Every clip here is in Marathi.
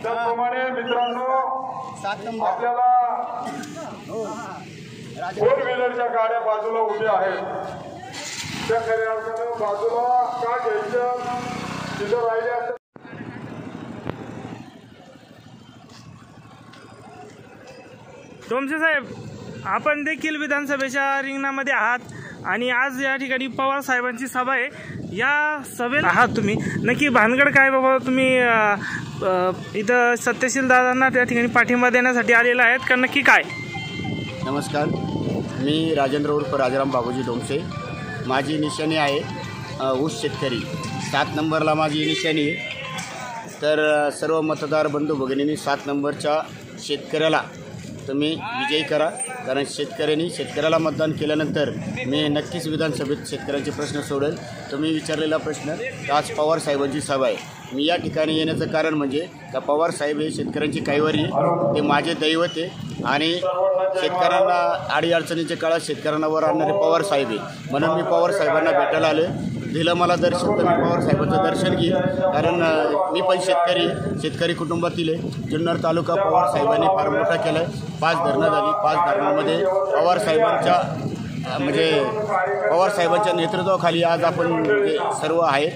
त्याप्रमाणे मित्रांनो आपल्याला 4 व्हीलरच्या गाड्या बाजूला उभ्या आहेत, त्या खऱ्या अर्थानं बाजूला का घ्यायचं तिथं राहिले. डोमसे साहेब, आपण देखील विधानसभेच्या रिंगणामध्ये आहात आणि आज या ठिकाणी पवार साहेबांची सभा आहे. या सभेला आहात तुम्ही, नक्की भानगड काय बाबा? तुम्ही इथं सत्यशील दादांना त्या ठिकाणी पाठिंबा देण्यासाठी आलेला आहेत का नक्की काय? नमस्कार, मी राजेंद्र उर्फ राजाराम बाबूजी डोमसे. माझी निशाणी आहे ऊस शेतकरी. 7 नंबरला माझी निशाणी आहे. तर सर्व मतदार बंधू भगिनींनी 7 नंबरच्या शेतकऱ्याला तुम्ही विजयी करा, कारण शेतकऱ्याला मतदान केल्यानंतर मी नक्कीच विधानसभेत शेतकऱ्यांचे प्रश्न सोडेल. तुम्ही विचारलेला प्रश्न, आज पवार साहेबांची सभा आहे. मी या ठिकाणी येण्याचं कारण म्हणजे का पवार साहेब हे शेतकऱ्यांची कैवारी आहे, ते माझे दैवत आहे आणि शेतकऱ्यांना अडीअडचणीच्या काळात शेतकऱ्यांना वर आणणारे पवार साहेब आहे. म्हणून मी पवार साहेबांना भेटायला आलो. दिलं मला दर्शन तर मी पवार साहेबांचं दर्शन घेईन, कारण मी पण शेतकरी कुटुंबातील आहे. जुन्नर तालुका पवार साहेबांनी फार मोठा केला आहे. 5 धरणं झाली. 5 धरणांमध्ये पवार साहेबांच्या नेतृत्वाखाली आज आपण सर्व आहे.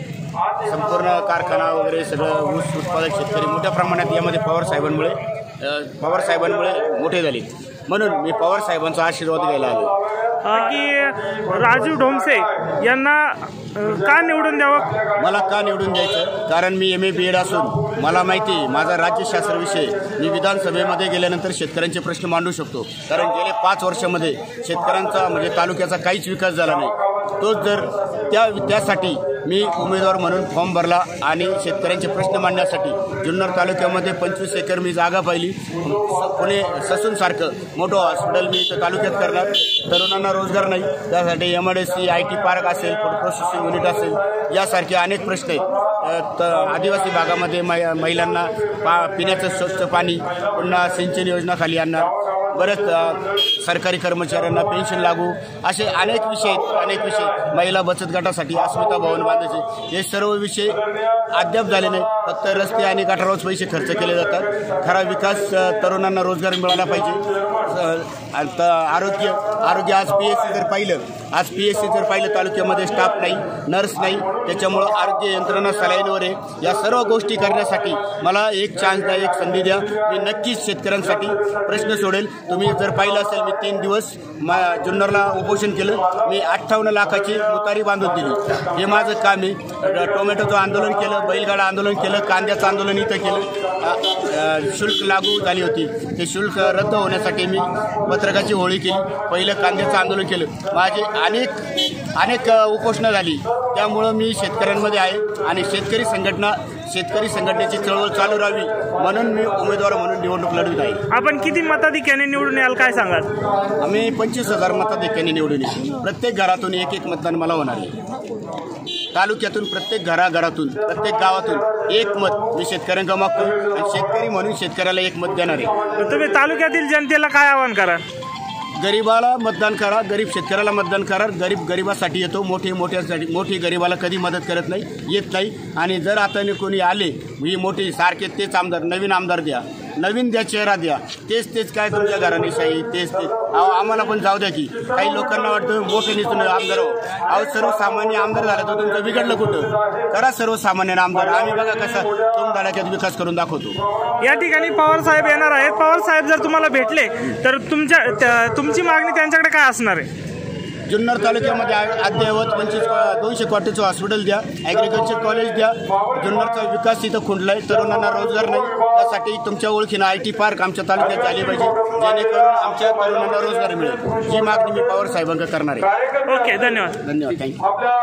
संपूर्ण कारखाना वगैरे सगळं ऊस उत्पादक शेतकरी मोठ्या प्रमाणात यामध्ये पवार साहेबांमुळे मोठे झाले. म्हणून मी पवार साहेबांचा आशीर्वाद घ्यायला आलो की राजू डोमसे यांना का निवडून द्यावं? मला का निवडून द्यायचं? कारण मी MA BEd असून मला माहिती आहे माझा राज्यशास्त्र विषय. मी विधानसभेमध्ये गेल्यानंतर शेतकऱ्यांचे प्रश्न मांडू शकतो, कारण गेले 5 वर्षामध्ये शेतकऱ्यांचा म्हणजे तालुक्याचा काहीच विकास झाला नाही. तोच जर त्यासाठी मी उमेदवार म्हणून फॉर्म भरला आणि शेतकऱ्यांचे प्रश्न मांडण्यासाठी जुन्नर तालुक्यामध्ये 25 एकर मी जागा पाहिली. पुणे ससूनसारखं मोठं हॉस्पिटल मी इथं तालुक्यात करणार. तरुणांना रोजगार नाही, त्यासाठी MIDC IT पार्क असेल, फूड प्रोसेसिंग युनिट असेल, यासारखे अनेक प्रश्न आहेत. आदिवासी भागामध्ये महिलांना पिण्याचं स्वच्छ पाणी, पुन्हा सिंचन योजना खाली आणणार. बरेच सरकारी कर्मचाऱ्यांना पेन्शन लागू, असे अनेक विषय. महिला बचत गटासाठी अस्मिता भवन बांधायचे, हे सर्व विषय अद्याप झाले नाही. फक्त रस्ते आणि गटारावर पैसे खर्च केले जातात. खरा विकास, तरुणांना रोजगार मिळाला पाहिजे. आरोग्य आज PSC जर पाहिलं तालुक्यामध्ये स्टाफ नाही, नर्स नाही, त्याच्यामुळं आरोग्य यंत्रणा सलाईनवर आहे. या सर्व गोष्टी करण्यासाठी मला एक चान्स द्या, एक संधी द्या. मी नक्कीच शेतकऱ्यांसाठी प्रश्न सोडेल. तुम्ही जर पाहिलं असेल, मी 3 दिवस जुन्नरला उपोषण केलं. मी 58 लाखाची मुतारी बांधून दिली. हे माझं काम आहे. टोमॅटोचं आंदोलन केलं, बैलगाडा आंदोलन केलं, कांद्याचं आंदोलन इथं केलं. शुल्क लागू झाली होती, ते शुल्क रद्द होण्यासाठी मी पत्रकाची होळी केली. पहिलं कांद्याचं आंदोलन केलं. माझे अनेक उपोषणं झाली. त्यामुळं मी शेतकऱ्यांमध्ये आहे आणि शेतकरी संघटनेची चळवळ चालू राहावी म्हणून मी उमेदवार म्हणून निवडणूक लढवित आहे. आपण किती मताधिक्याने निवडून याल, काय सांगाल? आम्ही 25,000 मताधिक्याने निवडून येऊ. प्रत्येक घरातून एक मतदान मला होणार आहे. तालुक्यातून प्रत्येक घराघरातून, प्रत्येक गावातून एक मत मी शेतकऱ्यांना मागतो आणि शेतकरी म्हणून शेतकऱ्याला एक मत देणार आहे. तुम्ही तालुक्यातील जनतेला काय आवाहन करा? गरीबाला मतदान करा, गरीब शेतकऱ्याला मतदान करा. गरीबासाठी येतो, मोठी गरीबाला कधी मदत करत नाही, येत नाही. आणि जर आता कोणी आले ही मोठी सारखे तेच आमदार, नवीन आमदार द्या, नवीन द्या, चेहरा द्या. तेच काय तुमच्या घराणीशाही, तेच आम्हाला पण जाऊ द्या. की काही लोकांना वाटतं मोठे नेतून आमदार हो. सर्वसामान्य आमदार झाला तर तुमचं बिघडलं कुठं? करा सर्वसामान्य आमदार. आम्ही बघा कसा धडाक्यात विकास करून दाखवतो. या ठिकाणी पवार साहेब येणार आहेत. पवार साहेब जर तुम्हाला भेटले तर तुमची मागणी त्यांच्याकडे काय असणार आहे? जुन्नर तालुक्यामध्ये अद्ययावत 200 कोटीचं हॉस्पिटल द्या, ॲग्रिकल्चर कॉलेज द्या. जुन्नरचा विकास इथं खुंटलाय, तरुणांना रोजगार नाही. त्यासाठी तुमच्या ओळखीनं IT पार्क आमच्या तालुक्यात झाली पाहिजे, जेणेकरून आमच्या तरुणांना रोजगार मिळेल. ही मागणी मी पवार साहेबांकडे करणार आहे. ओके, धन्यवाद. थँक्यू.